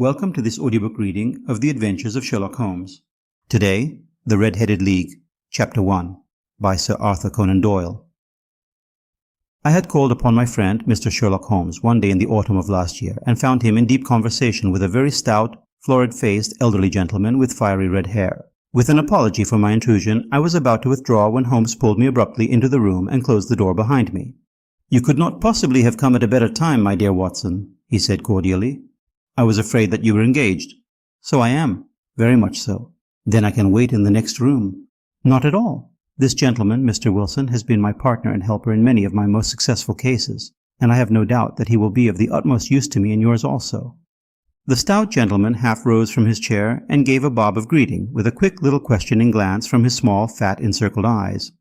Welcome to this audiobook reading of The Adventures of Sherlock Holmes. Today, The Red-Headed League, Chapter 1, by Sir Arthur Conan Doyle. I had called upon my friend, Mr. Sherlock Holmes, one day in the autumn of last year, and found him in deep conversation with a very stout, florid-faced, elderly gentleman with fiery red hair. With an apology for my intrusion, I was about to withdraw when Holmes pulled me abruptly into the room and closed the door behind me. "You could not possibly have come at a better time, my dear Watson," he said cordially. "I was afraid that you were engaged." "So I am. Very much so." "Then I can wait in the next room." "Not at all. This gentleman, Mr. Wilson, has been my partner and helper in many of my most successful cases, and I have no doubt that he will be of the utmost use to me in yours also." The stout gentleman half rose from his chair and gave a bob of greeting, with a quick little questioning glance from his small, fat, encircled eyes.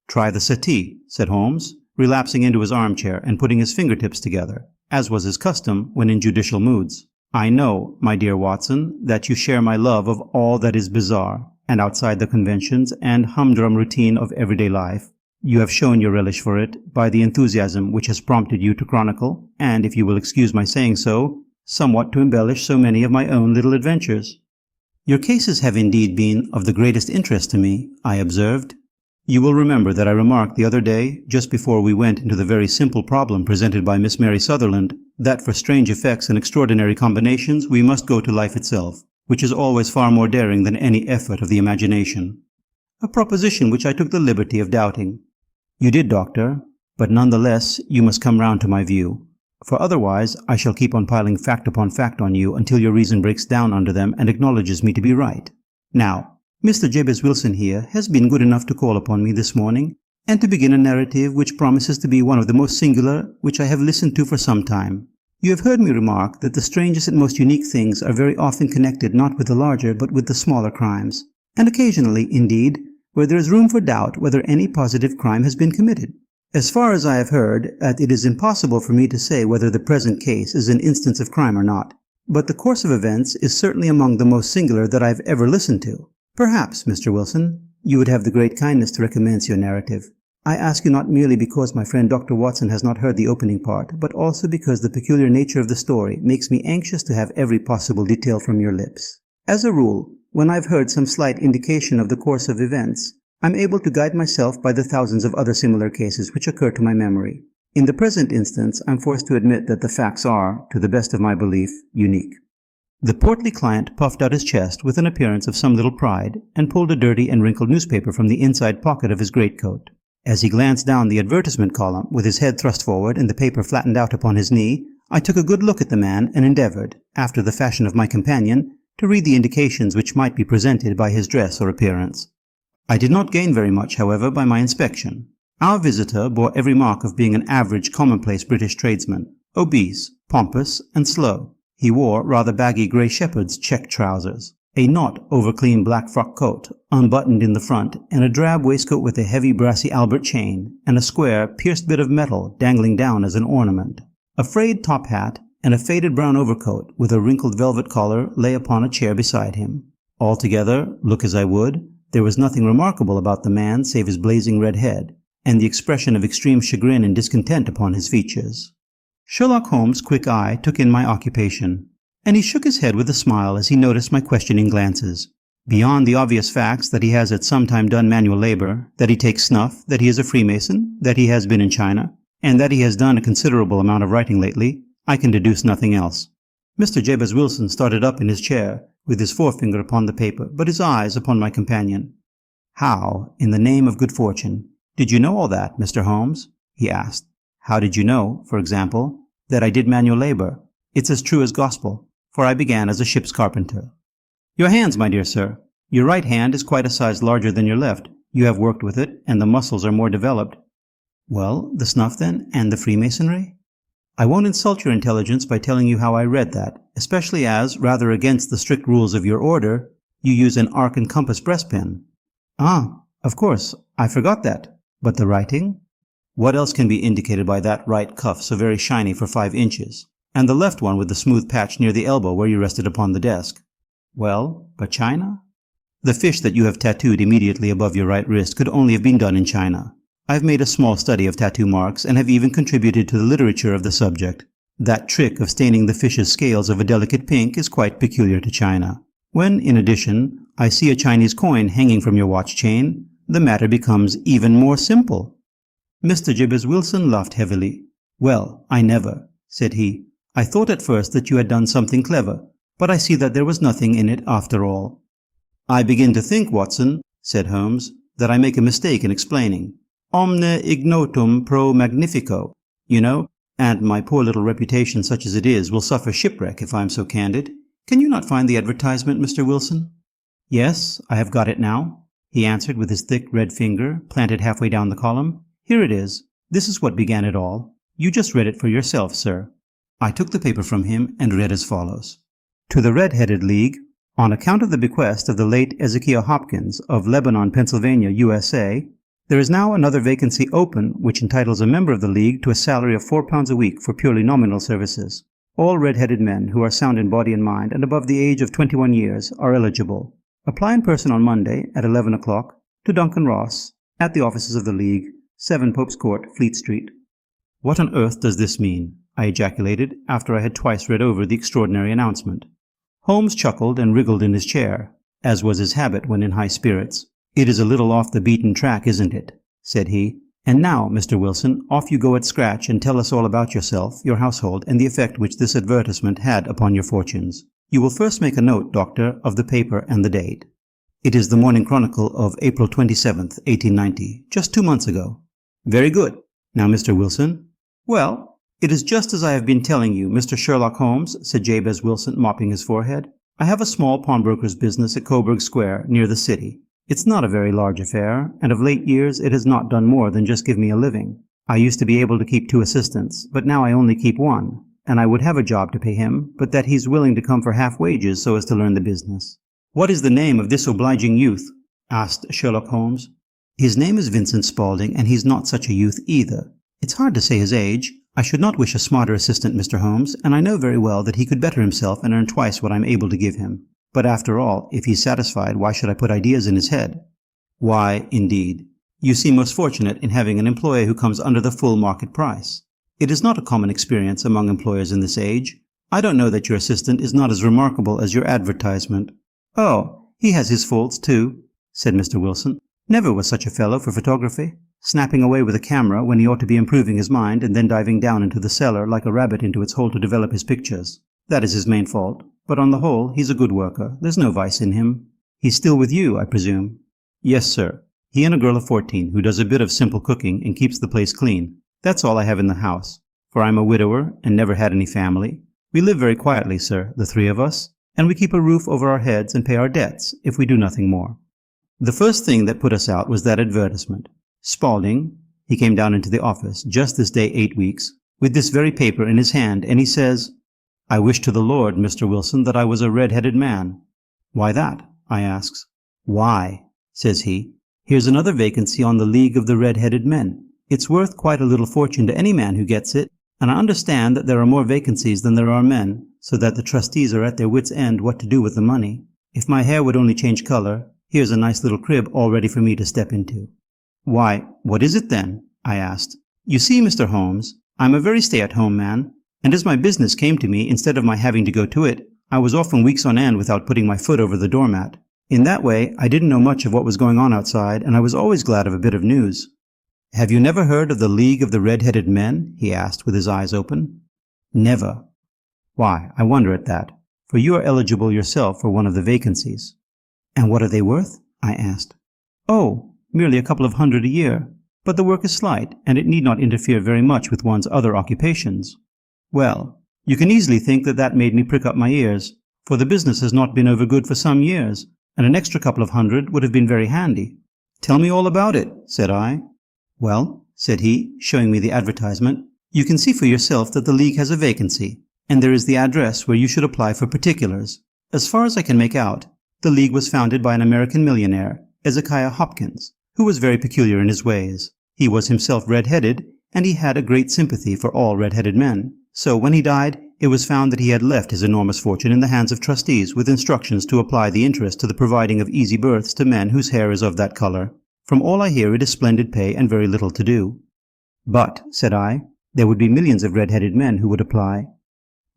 "Try the settee," said Holmes, relapsing into his armchair and putting his fingertips together, as was his custom when in judicial moods. "I know, my dear Watson, that you share my love of all that is bizarre, and outside the conventions and humdrum routine of everyday life. You have shown your relish for it by the enthusiasm which has prompted you to chronicle, and, if you will excuse my saying so, somewhat to embellish so many of my own little adventures." "Your cases have indeed been of the greatest interest to me," I observed. "You will remember that I remarked the other day, just before we went into the very simple problem presented by Miss Mary Sutherland, that for strange effects and extraordinary combinations we must go to life itself, which is always far more daring than any effort of the imagination. A proposition which I took the liberty of doubting. You did, Doctor, but none the less you must come round to my view, for otherwise I shall keep on piling fact upon fact on you until your reason breaks down under them and acknowledges me to be right. Now, Mr. Jabez Wilson here has been good enough to call upon me this morning, and to begin a narrative which promises to be one of the most singular which I have listened to for some time. You have heard me remark that the strangest and most unique things are very often connected not with the larger but with the smaller crimes, and occasionally, indeed, where there is room for doubt whether any positive crime has been committed. As far as I have heard, it is impossible for me to say whether the present case is an instance of crime or not, but the course of events is certainly among the most singular that I have ever listened to. Perhaps, Mr. Wilson, you would have the great kindness to recommence your narrative. I ask you not merely because my friend Dr. Watson has not heard the opening part, but also because the peculiar nature of the story makes me anxious to have every possible detail from your lips. As a rule, when I've heard some slight indication of the course of events, I'm able to guide myself by the thousands of other similar cases which occur to my memory. In the present instance, I'm forced to admit that the facts are, to the best of my belief, unique." The portly client puffed out his chest with an appearance of some little pride, and pulled a dirty and wrinkled newspaper from the inside pocket of his greatcoat. As he glanced down the advertisement column, with his head thrust forward and the paper flattened out upon his knee, I took a good look at the man and endeavored, after the fashion of my companion, to read the indications which might be presented by his dress or appearance. I did not gain very much, however, by my inspection. Our visitor bore every mark of being an average, commonplace British tradesman, obese, pompous, and slow. He wore rather baggy grey shepherd's check trousers, a not over-clean black frock coat, unbuttoned in the front, and a drab waistcoat with a heavy brassy Albert chain, and a square, pierced bit of metal dangling down as an ornament. A frayed top hat and a faded brown overcoat with a wrinkled velvet collar lay upon a chair beside him. Altogether, look as I would, there was nothing remarkable about the man save his blazing red head, and the expression of extreme chagrin and discontent upon his features. Sherlock Holmes' quick eye took in my occupation, and he shook his head with a smile as he noticed my questioning glances. Beyond the obvious facts that he has at some time done manual labor, that he takes snuff, that he is a Freemason, that he has been in China, and that he has done a considerable amount of writing lately, I can deduce nothing else. Mr. Jabez Wilson started up in his chair, with his forefinger upon the paper, but his eyes upon my companion. "How, in the name of good fortune, did you know all that, Mr. Holmes?" he asked. "How did you know, for example, that I did manual labor? It's as true as gospel, for I began as a ship's carpenter." "Your hands, my dear sir. Your right hand is quite a size larger than your left. You have worked with it, and the muscles are more developed." "Well, the snuff then, and the Freemasonry?" "I won't insult your intelligence by telling you how I read that, especially as, rather against the strict rules of your order, you use an arc and compass breastpin." "Ah, of course, I forgot that. But the writing?" "What else can be indicated by that right cuff so very shiny for 5 inches, and the left one with the smooth patch near the elbow where you rested upon the desk?" "Well, but China?" "The fish that you have tattooed immediately above your right wrist could only have been done in China. I have made a small study of tattoo marks and have even contributed to the literature of the subject. That trick of staining the fish's scales of a delicate pink is quite peculiar to China. When, in addition, I see a Chinese coin hanging from your watch chain, the matter becomes even more simple." Mr. Jabez Wilson laughed heavily. "Well, I never," said he. "I thought at first that you had done something clever, but I see that there was nothing in it after all." "I begin to think, Watson," said Holmes, "that I make a mistake in explaining. Omne ignotum pro magnifico, you know, and my poor little reputation such as it is will suffer shipwreck if I am so candid. Can you not find the advertisement, Mr. Wilson?" "Yes, I have got it now," he answered with his thick red finger planted halfway down the column. "Here it is. This is what began it all. You just read it for yourself, sir." I took the paper from him and read as follows. "To the Red-Headed League, on account of the bequest of the late Ezekiel Hopkins of Lebanon, Pennsylvania, USA, there is now another vacancy open which entitles a member of the League to a salary of £4 a week for purely nominal services. All red-headed men who are sound in body and mind and above the age of 21 years are eligible. Apply in person on Monday at 11 o'clock to Duncan Ross at the offices of the League, 7 Pope's Court, Fleet Street." "What on earth does this mean?" I ejaculated after I had twice read over the extraordinary announcement. Holmes chuckled and wriggled in his chair, as was his habit when in high spirits. "It is a little off the beaten track, isn't it?" said he. "And now, Mr. Wilson, off you go at scratch and tell us all about yourself, your household, and the effect which this advertisement had upon your fortunes. You will first make a note, Doctor, of the paper and the date. It is the Morning Chronicle of April 27th, 1890, just 2 months ago." "Very good. Now, Mr. Wilson." "Well, it is just as I have been telling you, Mr. Sherlock Holmes," said Jabez Wilson, mopping his forehead. "I have a small pawnbroker's business at Coburg Square, near the city. It's not a very large affair, and of late years it has not done more than just give me a living. I used to be able to keep 2 assistants, but now I only keep 1, and I would have a job to pay him, but that he's willing to come for half wages so as to learn the business." "What is the name of this obliging youth?" asked Sherlock Holmes. "His name is Vincent Spaulding, and he's not such a youth either. It's hard to say his age. I should not wish a smarter assistant, Mr. Holmes, and I know very well that he could better himself and earn twice what I'm able to give him. But after all, if he's satisfied, why should I put ideas in his head?" "Why, indeed. You seem most fortunate in having an employee who comes under the full market price. It is not a common experience among employers in this age. I don't know that your assistant is not as remarkable as your advertisement." "Oh, he has his faults too," said Mr. Wilson. "Never was such a fellow for photography. Snapping away with a camera when he ought to be improving his mind and then diving down into the cellar like a rabbit into its hole to develop his pictures. That is his main fault. But on the whole, he's a good worker. There's no vice in him. He's still with you, I presume?" "Yes, sir. He and a girl of 14 who does a bit of simple cooking and keeps the place clean. That's all I have in the house, for I'm a widower and never had any family. We live very quietly, sir, the 3 of us, and we keep a roof over our heads and pay our debts, if we do nothing more." The first thing that put us out was that advertisement. Spaulding, he came down into the office just this day 8 weeks, with this very paper in his hand, and he says, "I wish to the Lord, Mr. Wilson, that I was a red-headed man." "Why that?" I asks. "Why," says he, "here's another vacancy on the League of the Red-Headed Men. It's worth quite a little fortune to any man who gets it, and I understand that there are more vacancies than there are men, so that the trustees are at their wits' end what to do with the money. If my hair would only change color, here's a nice little crib all ready for me to step into." "Why, what is it then?" I asked. "You see, Mr. Holmes, I'm a very stay-at-home man, and as my business came to me instead of my having to go to it, I was often weeks on end without putting my foot over the doormat. In that way, I didn't know much of what was going on outside, and I was always glad of a bit of news." "Have you never heard of the League of the Red-Headed Men?" he asked with his eyes open. "Never." "Why, I wonder at that, for you are eligible yourself for one of the vacancies." "And what are they worth?" I asked. "Oh, merely a couple of hundred a year, but the work is slight, and it need not interfere very much with one's other occupations." Well, you can easily think that that made me prick up my ears, for the business has not been over good for some years, and an extra couple of hundred would have been very handy. "Tell me all about it," said I. "Well," said he, showing me the advertisement, "you can see for yourself that the League has a vacancy, and there is the address where you should apply for particulars. As far as I can make out, the League was founded by an American millionaire, Ezekiel Hopkins, who was very peculiar in his ways. He was himself red-headed, and he had a great sympathy for all red-headed men. So when he died, it was found that he had left his enormous fortune in the hands of trustees with instructions to apply the interest to the providing of easy berths to men whose hair is of that color. From all I hear, it is splendid pay and very little to do." "But," said I, There would be millions of red-headed men who would apply.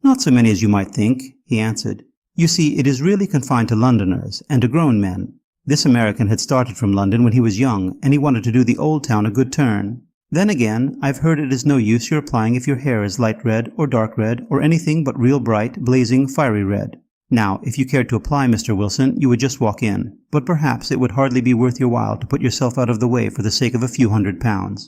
Not so many as you might think, he answered. You see, it is really confined to Londoners and to grown men. This American had started from London when he was young, and he wanted to do the old town a good turn. Then again, I've heard it is no use your applying if your hair is light red or dark red or anything but real bright, blazing, fiery red. Now, if you cared to apply, Mr. Wilson, you would just walk in, but perhaps it would hardly be worth your while to put yourself out of the way for the sake of a few £100.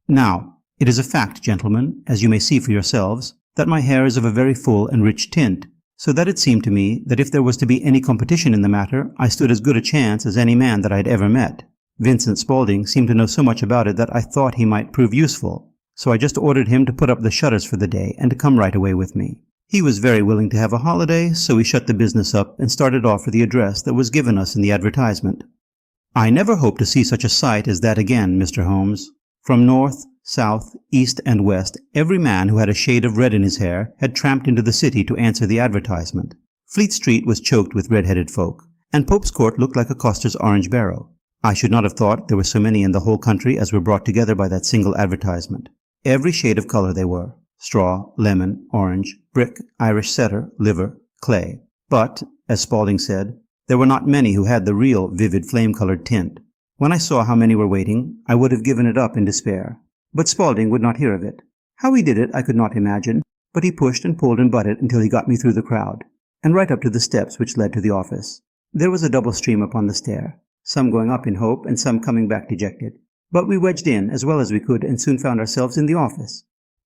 Now, it is a fact, gentlemen, as you may see for yourselves, that my hair is of a very full and rich tint, so that it seemed to me that if there was to be any competition in the matter, I stood as good a chance as any man that I had ever met. Vincent Spaulding seemed to know so much about it that I thought he might prove useful, so I just ordered him to put up the shutters for the day and to come right away with me. He was very willing to have a holiday, so we shut the business up and started off for the address that was given us in the advertisement. I never hope to see such a sight as that again, Mr. Holmes. From north, south, east, and west, every man who had a shade of red in his hair had tramped into the city to answer the advertisement. Fleet Street was choked with red-headed folk, and Pope's Court looked like a coster's orange barrow. I should not have thought there were so many in the whole country as were brought together by that single advertisement. Every shade of color they were: straw, lemon, orange, brick, Irish setter, liver, clay. But, as Spaulding said, there were not many who had the real vivid flame-colored tint. When I saw how many were waiting, I would have given it up in despair. But Spaulding would not hear of it. How he did it I could not imagine, but he pushed and pulled and butted until he got me through the crowd, and right up to the steps which led to the office. There was a double stream upon the stair, some going up in hope and some coming back dejected. But we wedged in as well as we could and soon found ourselves in the office.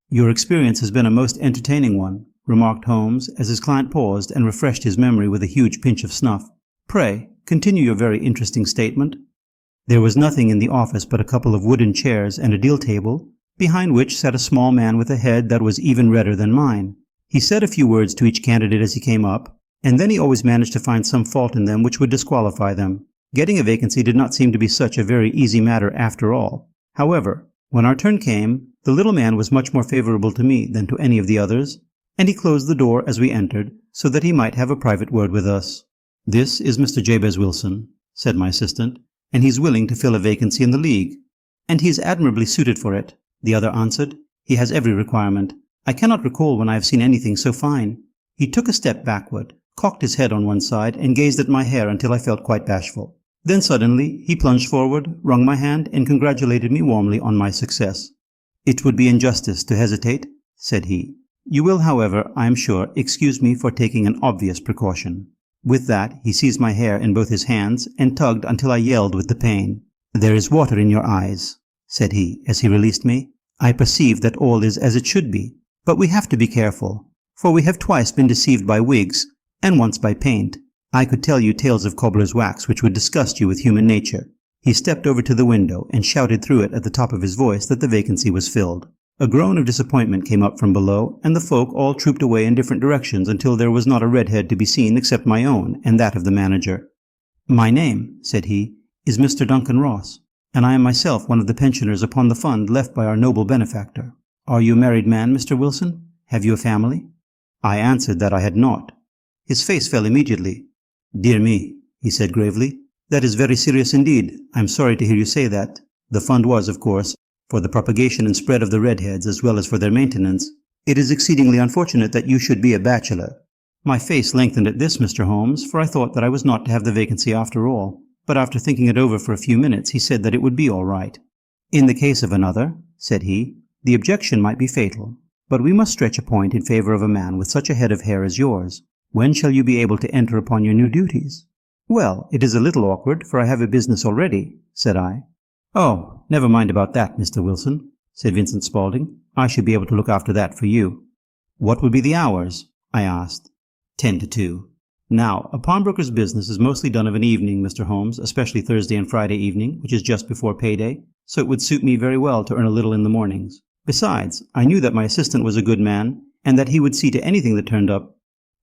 Your experience has been a most entertaining one, remarked Holmes as his client paused and refreshed his memory with a huge pinch of snuff. Pray, continue your very interesting statement. There was nothing in the office but a couple of wooden chairs and a deal table, behind which sat a small man with a head that was even redder than mine. He said a few words to each candidate as he came up, and then he always managed to find some fault in them which would disqualify them. Getting a vacancy did not seem to be such a very easy matter after all. However, when our turn came, the little man was much more favorable to me than to any of the others, and he closed the door as we entered so that he might have a private word with us. This is Mr. Jabez Wilson, said my assistant, and he's willing to fill a vacancy in the League. And he is admirably suited for it, the other answered. He has every requirement. I cannot recall when I have seen anything so fine. He took a step backward, cocked his head on one side, and gazed at my hair until I felt quite bashful. Then suddenly he plunged forward, wrung my hand, and congratulated me warmly on my success. It would be injustice to hesitate, said he. You will, however, I am sure, excuse me for taking an obvious precaution. With that, he seized my hair in both his hands and tugged until I yelled with the pain. There is water in your eyes, said he, as he released me. I perceive that all is as it should be, but we have to be careful, for we have twice been deceived by wigs, and once by paint. I could tell you tales of cobbler's wax which would disgust you with human nature. He stepped over to the window and shouted through it at the top of his voice that the vacancy was filled. A groan of disappointment came up from below, and the folk all trooped away in different directions until there was not a redhead to be seen except my own and that of the manager. My name, said he, is Mr. Duncan Ross, and I am myself one of the pensioners upon the fund left by our noble benefactor. Are you a married man, Mr. Wilson? Have you a family? I answered that I had not. His face fell immediately. Dear me, he said gravely, that is very serious indeed. I am sorry to hear you say that. The fund was, of course, for the propagation and spread of the redheads as well as for their maintenance. It is exceedingly unfortunate that you should be a bachelor. My face lengthened at this, Mr. Holmes, for I thought that I was not to have the vacancy after all. But after thinking it over for a few minutes, he said that it would be all right. In the case of another, said he, the objection might be fatal. But we must stretch a point in favor of a man with such a head of hair as yours. When shall you be able to enter upon your new duties? Well, it is a little awkward, for I have a business already, said I. Oh, never mind about that, Mr. Wilson, said Vincent Spaulding. I should be able to look after that for you. What would be the hours? I asked. 10 to 2. Now, a pawnbroker's business is mostly done of an evening, Mr. Holmes, especially Thursday and Friday evening, which is just before payday, so it would suit me very well to earn a little in the mornings. Besides, I knew that my assistant was a good man, and that he would see to anything that turned up.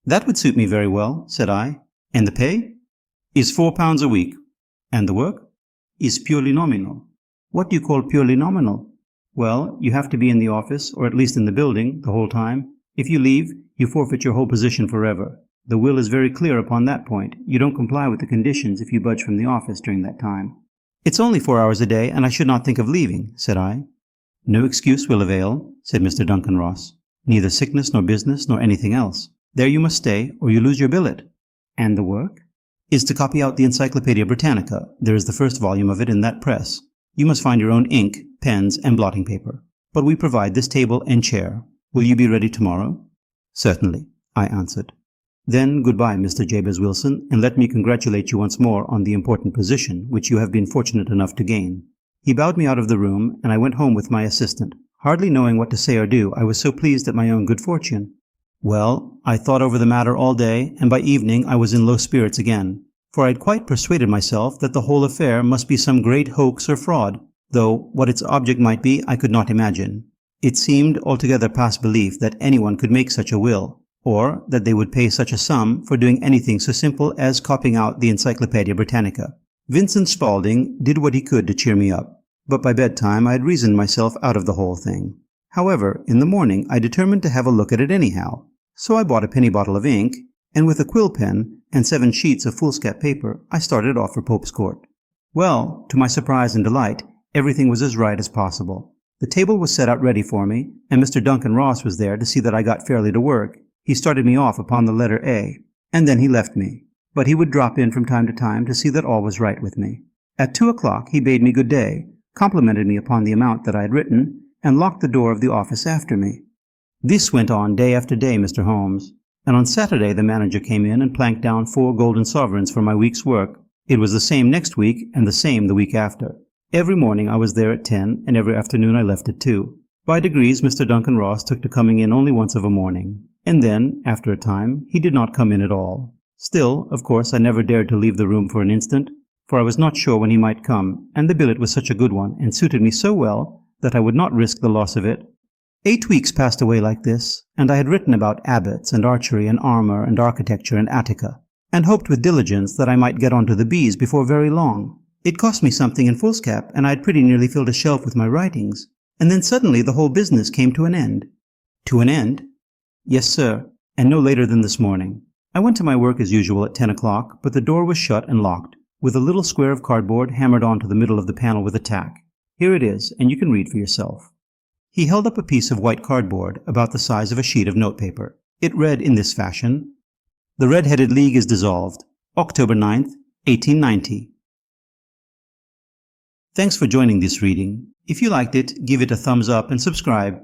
That would suit me very well, said I. And the pay? Is £4 a week. And the work? Is purely nominal. What do you call purely nominal? Well, you have to be in the office, or at least in the building, the whole time. If you leave, you forfeit your whole position forever. The will is very clear upon that point. You don't comply with the conditions if you budge from the office during that time. It's only 4 hours a day, and I should not think of leaving, said I. No excuse will avail, said Mr. Duncan Ross. Neither sickness nor business nor anything else. There you must stay, or you lose your billet. And the work? Is to copy out the Encyclopedia Britannica. There is the first volume of it in that press. You must find your own ink, pens, and blotting paper. But we provide this table and chair. Will you be ready tomorrow? Certainly, I answered. Then goodbye, Mr. Jabez Wilson, and let me congratulate you once more on the important position which you have been fortunate enough to gain. He bowed me out of the room, and I went home with my assistant. Hardly knowing what to say or do, I was so pleased at my own good fortune. Well, I thought over the matter all day, and by evening I was in low spirits again, for I had quite persuaded myself that the whole affair must be some great hoax or fraud, though what its object might be I could not imagine. It seemed altogether past belief that anyone could make such a will, or that they would pay such a sum for doing anything so simple as copying out the Encyclopedia Britannica. Vincent Spaulding did what he could to cheer me up, but by bedtime I had reasoned myself out of the whole thing. However, in the morning I determined to have a look at it anyhow, so I bought a penny bottle of ink, and with a quill pen and 7 sheets of foolscap paper, I started off for Pope's Court. Well, to my surprise and delight, everything was as right as possible. The table was set out ready for me, and Mr. Duncan Ross was there to see that I got fairly to work. He started me off upon the letter A, and then he left me, but he would drop in from time to time to see that all was right with me. At 2 o'clock he bade me good day, complimented me upon the amount that I had written, and locked the door of the office after me. This went on day after day, Mr. Holmes, and on Saturday the manager came in and planked down 4 golden sovereigns for my week's work. It was the same next week and the same the week after. Every morning I was there at 10, and every afternoon I left at 2. By degrees Mr. Duncan Ross took to coming in only once of a morning, and then, after a time, he did not come in at all. Still, of course, I never dared to leave the room for an instant, for I was not sure when he might come, and the billet was such a good one, and suited me so well, that I would not risk the loss of it. 8 weeks passed away like this, and I had written about abbots and archery and armor and architecture and Attica, and hoped with diligence that I might get on to the bees before very long. It cost me something in foolscap, and I had pretty nearly filled a shelf with my writings, and then suddenly the whole business came to an end. To an end? Yes, sir, and no later than this morning. I went to my work as usual at 10 o'clock, but the door was shut and locked, with a little square of cardboard hammered onto the middle of the panel with a tack. Here it is, and you can read for yourself. He held up a piece of white cardboard about the size of a sheet of notepaper. It read in this fashion: The Red-Headed League is dissolved. October 9th, 1890. Thanks for joining this reading. If you liked it, give it a thumbs up and subscribe.